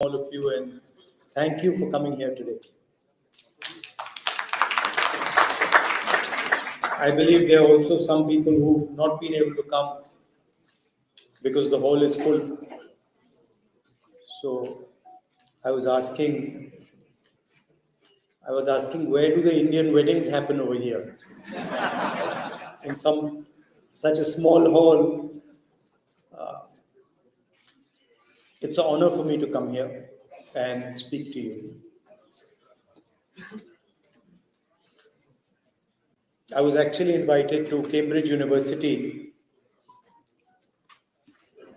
all of you, and thank you for coming here today. I believe there are also some people who've not been able to come because the hall is full. So I was asking, where do the Indian weddings happen over here? In such a small hall. It's an honor for me to come here and speak to you. I was actually invited to Cambridge University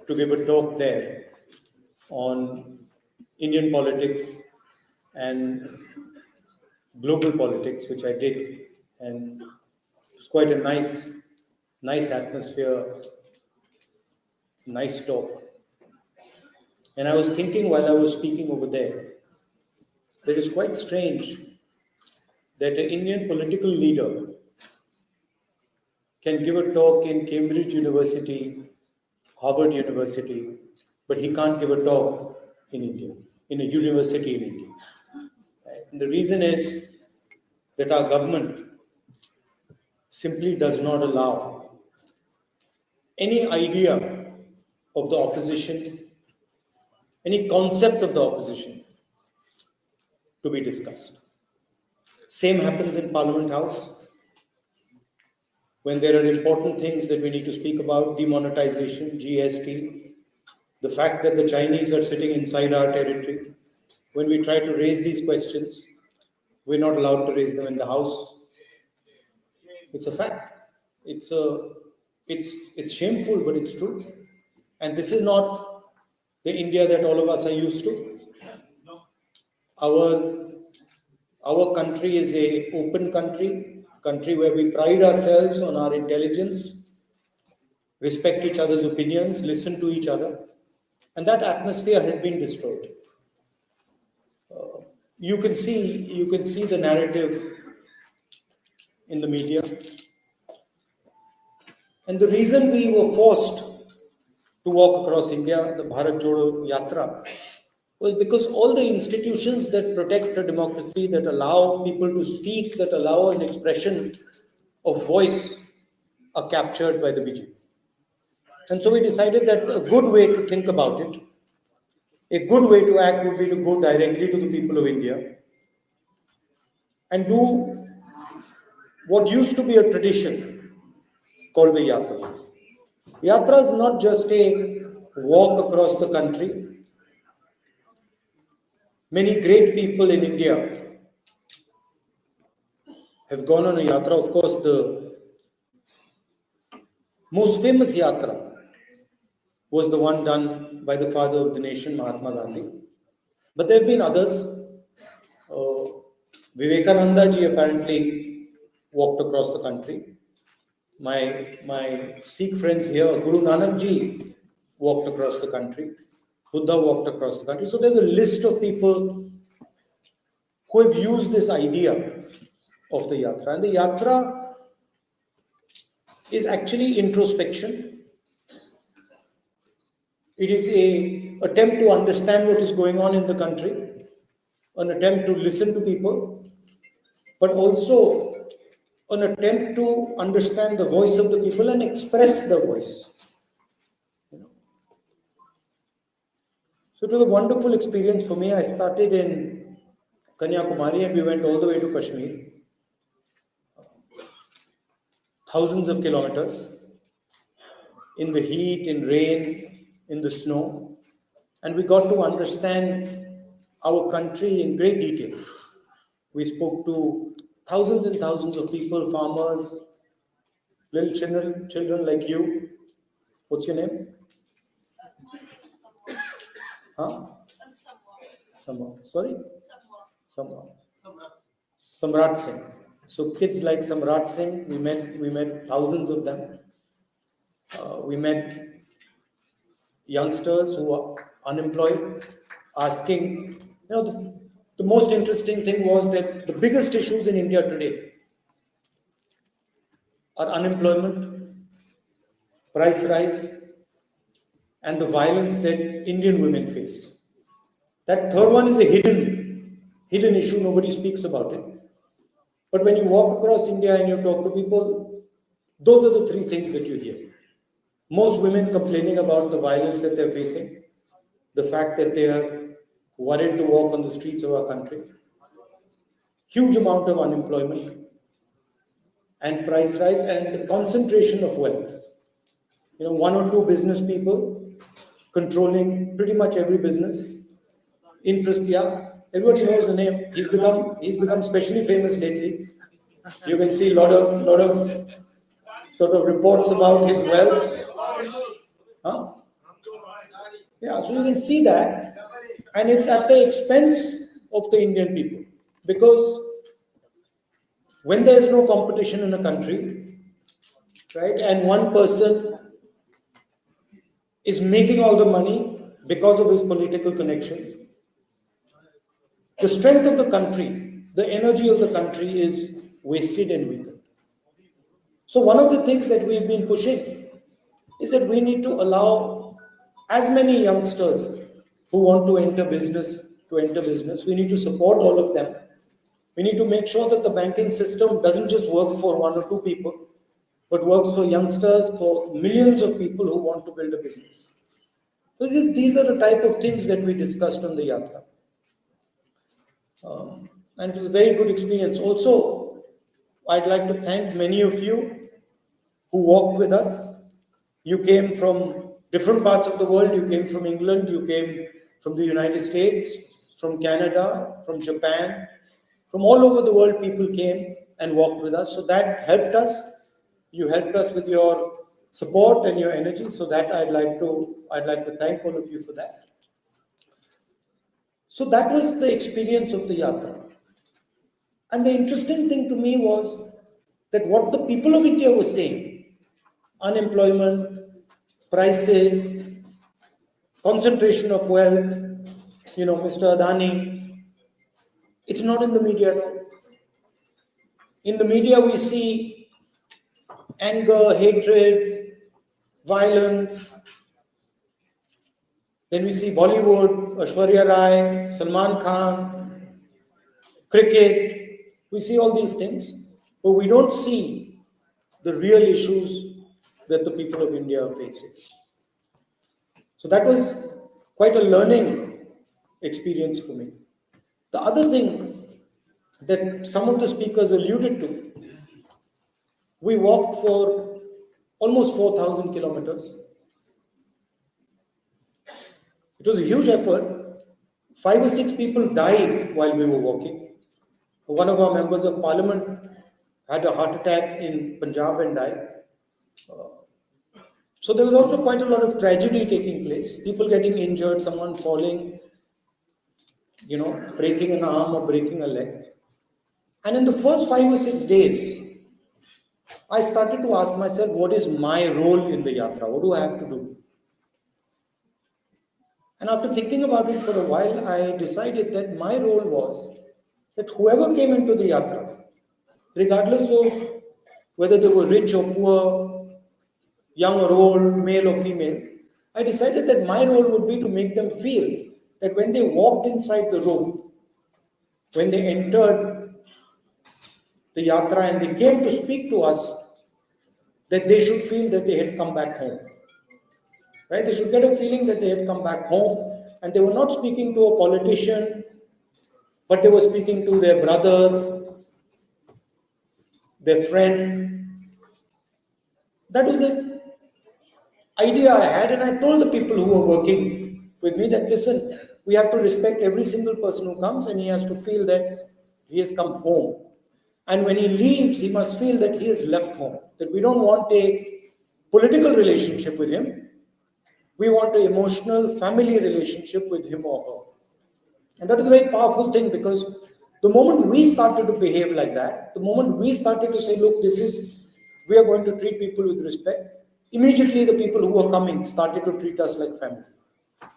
to give a talk there on Indian politics and global politics, which I did. And it was quite a nice atmosphere, nice talk. And I was thinking while I was speaking over there, that it's quite strange that an Indian political leader can give a talk in Cambridge University, Harvard University, but he can't give a talk in India, in a university in India. And the reason is that our government simply does not allow any idea of the opposition, any concept of the opposition to be discussed. Same happens in Parliament House. When there are important things that we need to speak about, demonetization, GST, the fact that the Chinese are sitting inside our territory, when we try to raise these questions, we're not allowed to raise them in the House. It's a fact. It's shameful, but it's true. And this is not the India that all of us are used to. Our country is an open country where we pride ourselves on our intelligence, respect each other's opinions, listen to each other. And that atmosphere has been destroyed. You can see the narrative in the media. And the reason we were forced to walk across India, the Bharat Jodo Yatra, was because all the institutions that protect a democracy, that allow people to speak, that allow an expression of voice, are captured by the BJP. And so we decided that a good way to think about it, a good way to act would be to go directly to the people of India and do what used to be a tradition called the Yatra. Yatra is not just a walk across the country. Many great people in India have gone on a Yatra. Of course, the most famous Yatra was the one done by the father of the nation, Mahatma Gandhi. But there have been others. Vivekananda ji apparently walked across the country. My Sikh friends here, Guru Nanak ji walked across the country. Buddha walked across the country. So there's a list of people who have used this idea of the Yatra. And the Yatra is actually introspection. It is an attempt to understand what is going on in the country, an attempt to listen to people, but also an attempt to understand the voice of the people and express the voice. So it was a wonderful experience for me. I started in Kanyakumari and we went all the way to Kashmir. Thousands of kilometers in the heat, in rain, in the snow. And we got to understand our country in great detail. We spoke to thousands and thousands of people, farmers, little children like you. What's your name? Huh? Sorry? Samrat Singh. So kids like Samrat Singh, we met thousands of them. We met youngsters who are unemployed, asking, the most interesting thing was that the biggest issues in India today are unemployment, price rise, and the violence that Indian women face. That third one is a hidden issue. Nobody speaks about it. But when you walk across India and you talk to people, those are the three things that you hear. Most women complaining about the violence that they're facing, the fact that they are worried to walk on the streets of our country, huge amount of unemployment, and price rise, and the concentration of wealth. One or two business people controlling pretty much every business. Interest, yeah, everybody knows the name. He's become especially famous lately. You can see a lot of sort of reports about his wealth. Huh? Yeah, so you can see that, and it's at the expense of the Indian people, because when there is no competition in a country, right, and one person is making all the money because of his political connections, the strength of the country, the energy of the country is wasted and weakened. So one of the things that we've been pushing is that we need to allow as many youngsters who want to enter business. We need to support all of them. We need to make sure that the banking system doesn't just work for one or two people, but works for youngsters, for millions of people who want to build a business. So these are the type of things that we discussed on the Yatra. And it was a very good experience. Also, I'd like to thank many of you who walked with us. You came from different parts of the world. You came from England, you came from the United States, from Canada, from Japan, from all over the world. People came and walked with us. So that helped us. You helped us with your support and your energy. So that I'd like to thank all of you for that. So that was the experience of the Yatra. And the interesting thing to me was that what the people of India were saying, unemployment, prices, concentration of wealth, Mr. Adani, it's not in the media at all. In the media, we see anger, hatred, violence. Then we see Bollywood, Aishwarya Rai, Salman Khan, cricket. We see all these things, but we don't see the real issues that the people of India are facing. So that was quite a learning experience for me. The other thing that some of the speakers alluded to, we walked for almost 4,000 kilometers. It was a huge effort. 5 or 6 people died while we were walking. One of our members of parliament had a heart attack in Punjab and died. So there was also quite a lot of tragedy taking place. People getting injured, someone falling, breaking an arm or breaking a leg. And in the first 5 or 6 days, I started to ask myself, what is my role in the Yatra? What do I have to do? And after thinking about it for a while, I decided that my role was that whoever came into the Yatra, regardless of whether they were rich or poor, young or old, male or female, I decided that my role would be to make them feel that when they walked inside the room, when they entered the Yatra and they came to speak to us, that they should feel that they had come back home. Right? They should get a feeling that they had come back home and they were not speaking to a politician, but they were speaking to their brother, their friend. That was the idea I had, and I told the people who were working with me that, listen, we have to respect every single person who comes, and he has to feel that he has come home. And when he leaves, he must feel that he has left home, that we don't want a political relationship with him. We want an emotional family relationship with him or her. And that is a very powerful thing, because the moment we started to behave like that, the moment we started to say, look, we are going to treat people with respect, immediately the people who were coming started to treat us like family.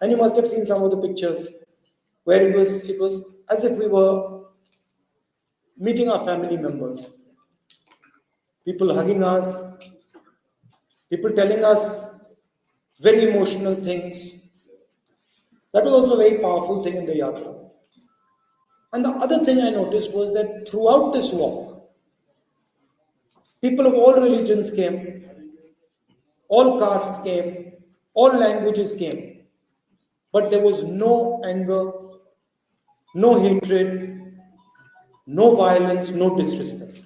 And you must have seen some of the pictures where it was as if we were meeting our family members. People hugging us, people telling us very emotional things. That was also a very powerful thing in the yatra. And the other thing I noticed was that throughout this walk, people of all religions came, all castes came, all languages came, but there was no anger, no hatred, no violence, no disrespect.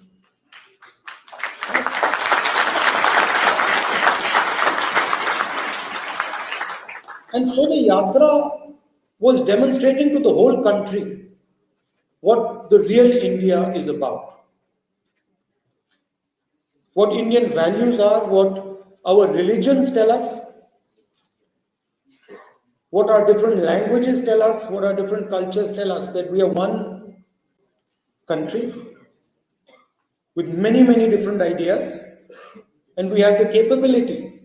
And so the yatra was demonstrating to the whole country what the real India is about. What Indian values are, what our religions tell us, what our different languages tell us, what our different cultures tell us, that we are one country with many, many different ideas, and we have the capability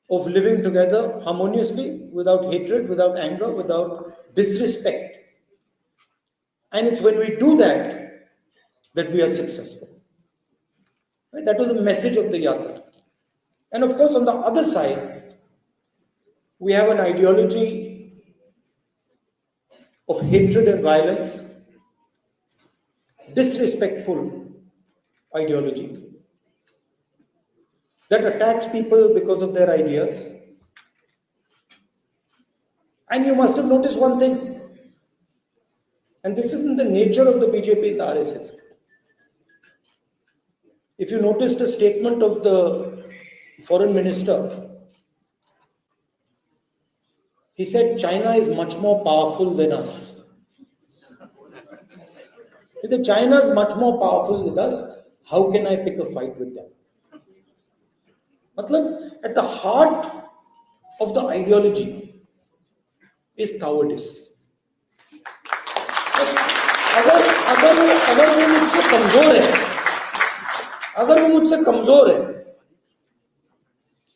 of living together harmoniously, without hatred, without anger, without disrespect. And it's when we do that that we are successful. Right? That was the message of the yatra. And of course, on the other side, we have an ideology of hatred and violence, disrespectful ideology that attacks people because of their ideas. And you must have noticed one thing, and this isn't the nature of the BJP and the RSS. If you noticed a statement of the foreign minister, he said China is much more powerful than us. If China is much more powerful than us, how can I pick a fight with them? Matlab, at the heart of the ideology is cowardice. अगर वो मुझसे कमजोर है, अगर वो मुझसे कमजोर है,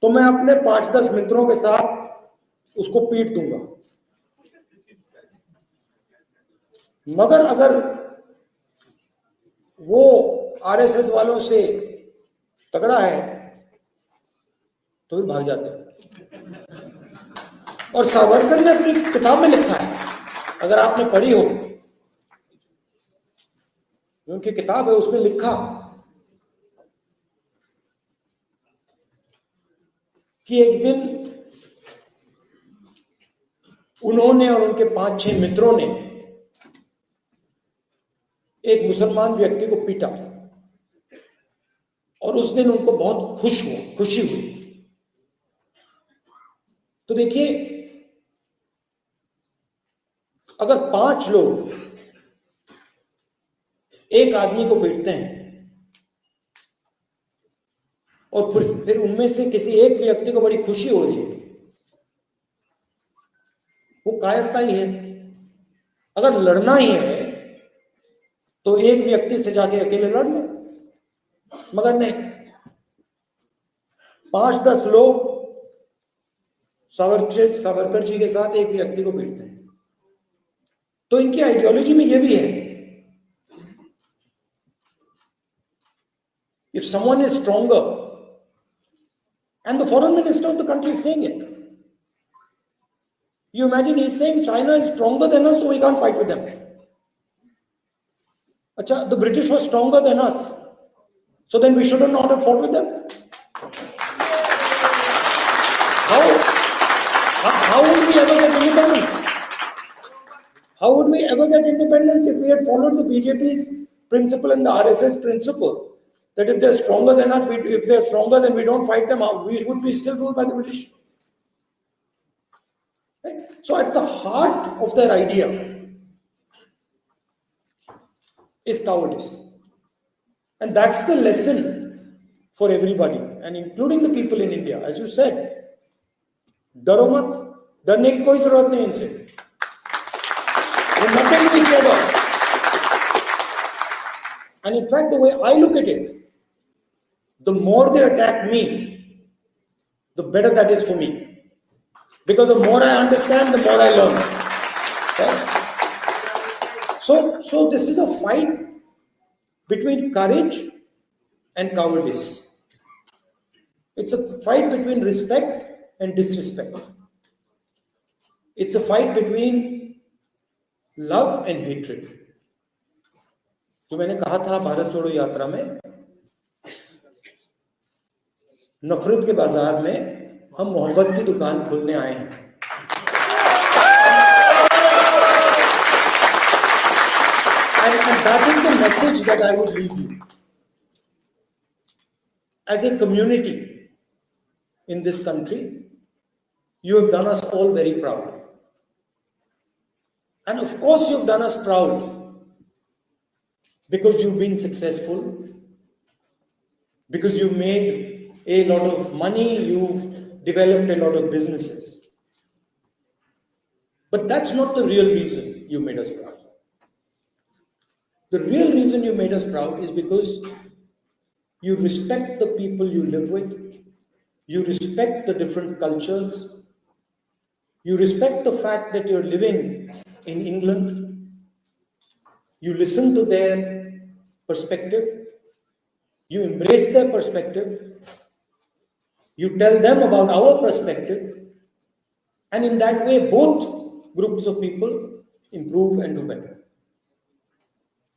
तो मैं अपने 5-10 मित्रों के साथ उसको पीट दूंगा. मगर अगर वो आरएसएस वालों से तगड़ा है तो फिर भाग जाते हैं. और सावरकर ने अपनी किताब में लिखा है, अगर आपने पढ़ी हो, उनकी किताब है, उसमें लिखा कि एक दिन उन्होंने और उनके 5-6 मित्रों ने एक मुसलमान व्यक्ति को पीटा और उस दिन उनको बहुत खुशी हुई. तो देखिए, अगर 5 लोग एक आदमी को पीटते हैं और फिर उनमें से किसी एक व्यक्ति को बड़ी खुशी हो रही है, वो कायरता ही है. अगर लड़ना ही है तो एक व्यक्ति से जाके अकेले लड़ लो, मगर नहीं, 5-10 लोग सावरकर जी के साथ एक व्यक्ति को पीटते हैं. तो इनकी आइडियोलॉजी में यह भी है, if someone is stronger, and the foreign minister of the country is saying it, you imagine he's saying China is stronger than us, so we can't fight with them. Acha, the British were stronger than us, so then we shouldn't not have fought with them. How would we ever get independence? How would we ever get independence if we had followed the BJP's principle and the RSS principle that if they're stronger than us, if they're stronger, then we don't fight them out. We would be still ruled by the British. Right? So at the heart of their idea is cowardice. And that's the lesson for everybody, and including the people in India. As you said, डरो मत, डरने की कोई जरूरत नहीं इनसे. Nothing is scared of. And in fact, the way I look at it, the more they attack me, the better that is for me. Because the more I understand, the more I learn. Okay? So this is a fight between courage and cowardice. It's a fight between respect and disrespect. It's a fight between love and hatred. जो मैंने कहा था भारत छोड़ो यात्रा में, नफरत के बाजार में हम मोहब्बत की दुकान खोलने आए हैं. And that is the message that I would leave you. As a community in this country, you have done us all very proud. And of course, you've done us proud because you've been successful, because you've made a lot of money, you've developed a lot of businesses. But that's not the real reason you made us proud. The real reason you made us proud is because you respect the people you live with, you respect the different cultures, you respect the fact that you're living in England, you listen to their perspective, you embrace their perspective, you tell them about our perspective, and in that way both groups of people improve and do better.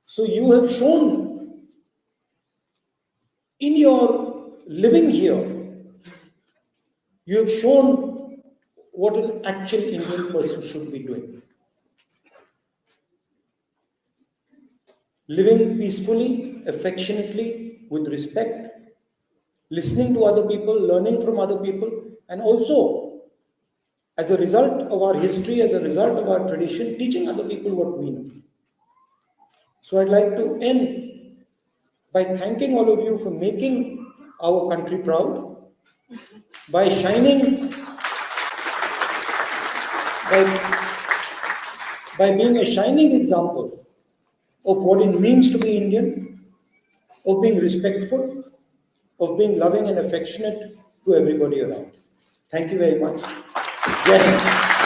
So you have shown in your living here, you have shown what an actual Indian person should be doing. Living peacefully, affectionately, with respect, listening to other people, learning from other people, and also, as a result of our history, as a result of our tradition, teaching other people what we know. So I'd like to end by thanking all of you for making our country proud, by being a shining example of what it means to be Indian, of being respectful, of being loving and affectionate to everybody around. Thank you very much. Jai Hind.